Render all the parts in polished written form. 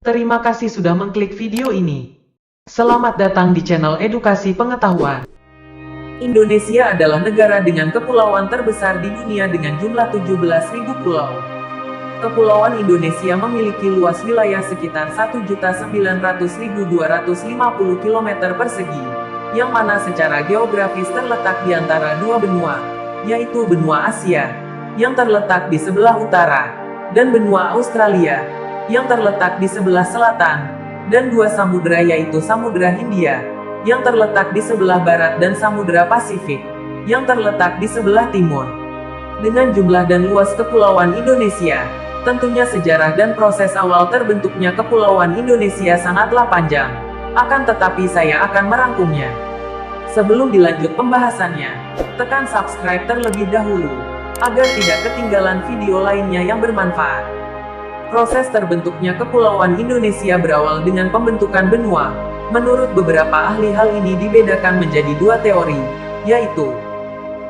Terima kasih sudah mengklik video ini. Selamat datang di channel Edukasi Pengetahuan. Indonesia adalah negara dengan kepulauan terbesar di dunia dengan jumlah 17.000 pulau. Kepulauan Indonesia memiliki luas wilayah sekitar 1.900.250 km persegi, yang mana secara geografis terletak di antara dua benua, yaitu benua Asia, yang terletak di sebelah utara, dan benua Australia, yang terletak di sebelah selatan, dan dua samudera yaitu Samudra Hindia, yang terletak di sebelah barat dan Samudra Pasifik, yang terletak di sebelah timur. Dengan jumlah dan luas kepulauan Indonesia, tentunya sejarah dan proses awal terbentuknya Kepulauan Indonesia sangatlah panjang. Akan tetapi saya akan merangkumnya. Sebelum dilanjut pembahasannya, tekan subscribe terlebih dahulu, agar tidak ketinggalan video lainnya yang bermanfaat. Proses terbentuknya Kepulauan Indonesia berawal dengan pembentukan benua. Menurut beberapa ahli, hal ini dibedakan menjadi dua teori, yaitu: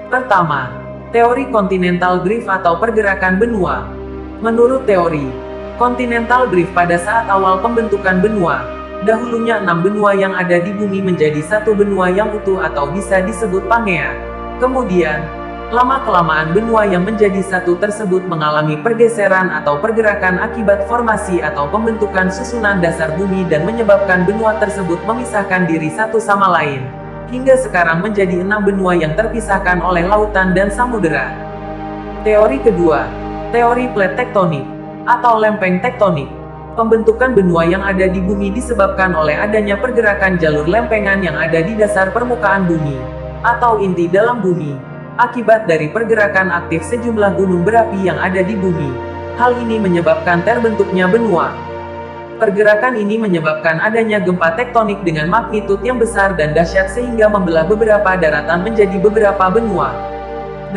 pertama, teori continental drift atau pergerakan benua. Menurut teori continental drift, pada saat awal pembentukan benua, dahulunya 6 benua yang ada di bumi menjadi satu benua yang utuh atau bisa disebut Pangea. Kemudian, lama-kelamaan benua yang menjadi satu tersebut mengalami pergeseran atau pergerakan akibat formasi atau pembentukan susunan dasar bumi dan menyebabkan benua tersebut memisahkan diri satu sama lain, hingga sekarang menjadi 6 benua yang terpisahkan oleh lautan dan samudera. Teori kedua, teori plate tektonik atau lempeng tektonik. Pembentukan benua yang ada di bumi disebabkan oleh adanya pergerakan jalur lempengan yang ada di dasar permukaan bumi, atau inti dalam bumi, akibat dari pergerakan aktif sejumlah gunung berapi yang ada di bumi. Hal ini menyebabkan terbentuknya benua. Pergerakan ini menyebabkan adanya gempa tektonik dengan magnitud yang besar dan dahsyat sehingga membelah beberapa daratan menjadi beberapa benua.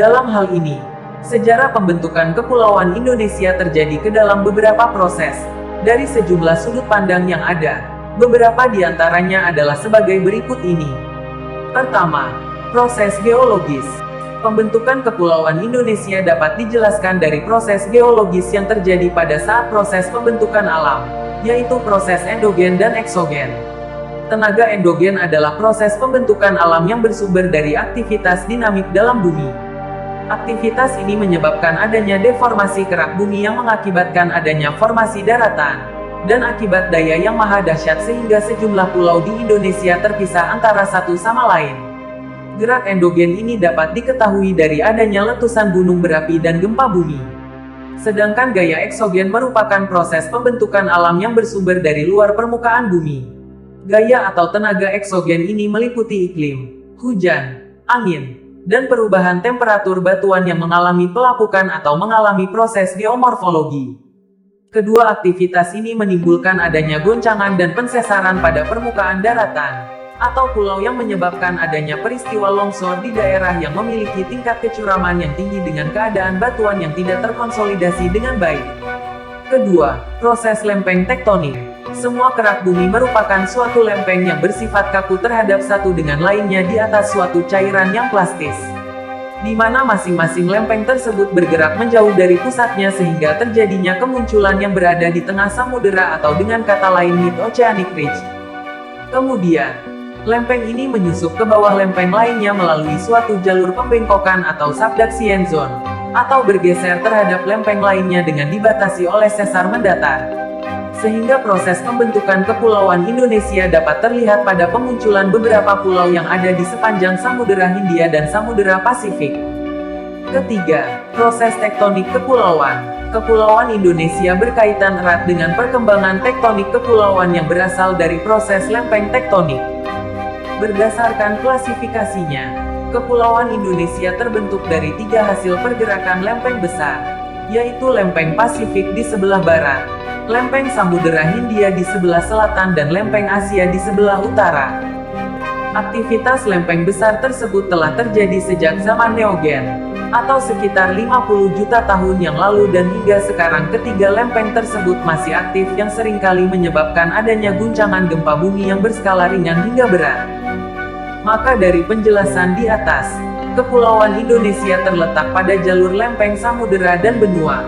Dalam hal ini, sejarah pembentukan Kepulauan Indonesia terjadi ke dalam beberapa proses, dari sejumlah sudut pandang yang ada. Beberapa di antaranya adalah sebagai berikut ini. Pertama, proses geologis. Pembentukan Kepulauan Indonesia dapat dijelaskan dari proses geologis yang terjadi pada saat proses pembentukan alam, yaitu proses endogen dan eksogen. Tenaga endogen adalah proses pembentukan alam yang bersumber dari aktivitas dinamik dalam bumi. Aktivitas ini menyebabkan adanya deformasi kerak bumi yang mengakibatkan adanya formasi daratan, dan akibat daya yang maha dahsyat sehingga sejumlah pulau di Indonesia terpisah antara satu sama lain. Gerak endogen ini dapat diketahui dari adanya letusan gunung berapi dan gempa bumi. Sedangkan gaya eksogen merupakan proses pembentukan alam yang bersumber dari luar permukaan bumi. Gaya atau tenaga eksogen ini meliputi iklim, hujan, angin, dan perubahan temperatur batuan yang mengalami pelapukan atau mengalami proses geomorfologi. Kedua aktivitas ini menimbulkan adanya goncangan dan pensesaran pada permukaan daratan atau pulau yang menyebabkan adanya peristiwa longsor di daerah yang memiliki tingkat kecuraman yang tinggi dengan keadaan batuan yang tidak terkonsolidasi dengan baik. Kedua, proses lempeng tektonik. Semua kerak bumi merupakan suatu lempeng yang bersifat kaku terhadap satu dengan lainnya di atas suatu cairan yang plastis, di mana masing-masing lempeng tersebut bergerak menjauh dari pusatnya sehingga terjadinya kemunculan yang berada di tengah samudera atau dengan kata lain mid-oceanic ridge. Kemudian, lempeng ini menyusup ke bawah lempeng lainnya melalui suatu jalur pembengkokan atau subduction zone, atau bergeser terhadap lempeng lainnya dengan dibatasi oleh sesar mendatar. Sehingga proses pembentukan Kepulauan Indonesia dapat terlihat pada pemunculan beberapa pulau yang ada di sepanjang Samudera Hindia dan Samudera Pasifik. Ketiga, proses tektonik kepulauan. Kepulauan Indonesia berkaitan erat dengan perkembangan tektonik kepulauan yang berasal dari proses lempeng tektonik. Berdasarkan klasifikasinya, Kepulauan Indonesia terbentuk dari 3 hasil pergerakan lempeng besar, yaitu lempeng Pasifik di sebelah barat, lempeng Samudera Hindia di sebelah selatan dan lempeng Asia di sebelah utara. Aktivitas lempeng besar tersebut telah terjadi sejak zaman Neogen, atau sekitar 50 juta tahun yang lalu, dan hingga sekarang ketiga lempeng tersebut masih aktif yang seringkali menyebabkan adanya guncangan gempa bumi yang berskala ringan hingga berat. Maka dari penjelasan di atas, Kepulauan Indonesia terletak pada jalur lempeng samudera dan benua.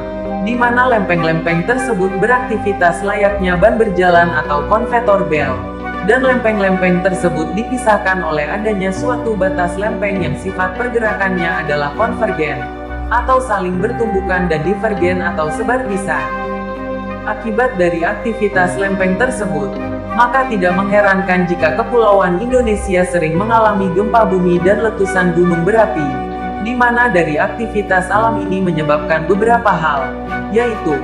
di mana lempeng-lempeng tersebut beraktivitas layaknya ban berjalan atau konveyor belt. Dan lempeng-lempeng tersebut dipisahkan oleh adanya suatu batas lempeng yang sifat pergerakannya adalah konvergen, atau saling bertumbukan, dan divergen atau sebar pisah. Akibat dari aktivitas lempeng tersebut, maka tidak mengherankan jika kepulauan Indonesia sering mengalami gempa bumi dan letusan gunung berapi, di mana dari aktivitas alam ini menyebabkan beberapa hal, yaitu: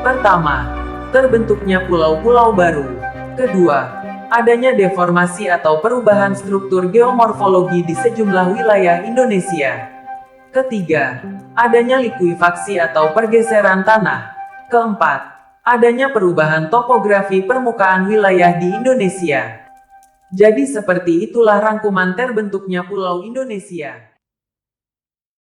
pertama, terbentuknya pulau-pulau baru. Kedua, adanya deformasi atau perubahan struktur geomorfologi di sejumlah wilayah Indonesia. Ketiga, adanya likuifaksi atau pergeseran tanah. Keempat, adanya perubahan topografi permukaan wilayah di Indonesia. Jadi seperti itulah rangkuman terbentuknya Pulau Indonesia.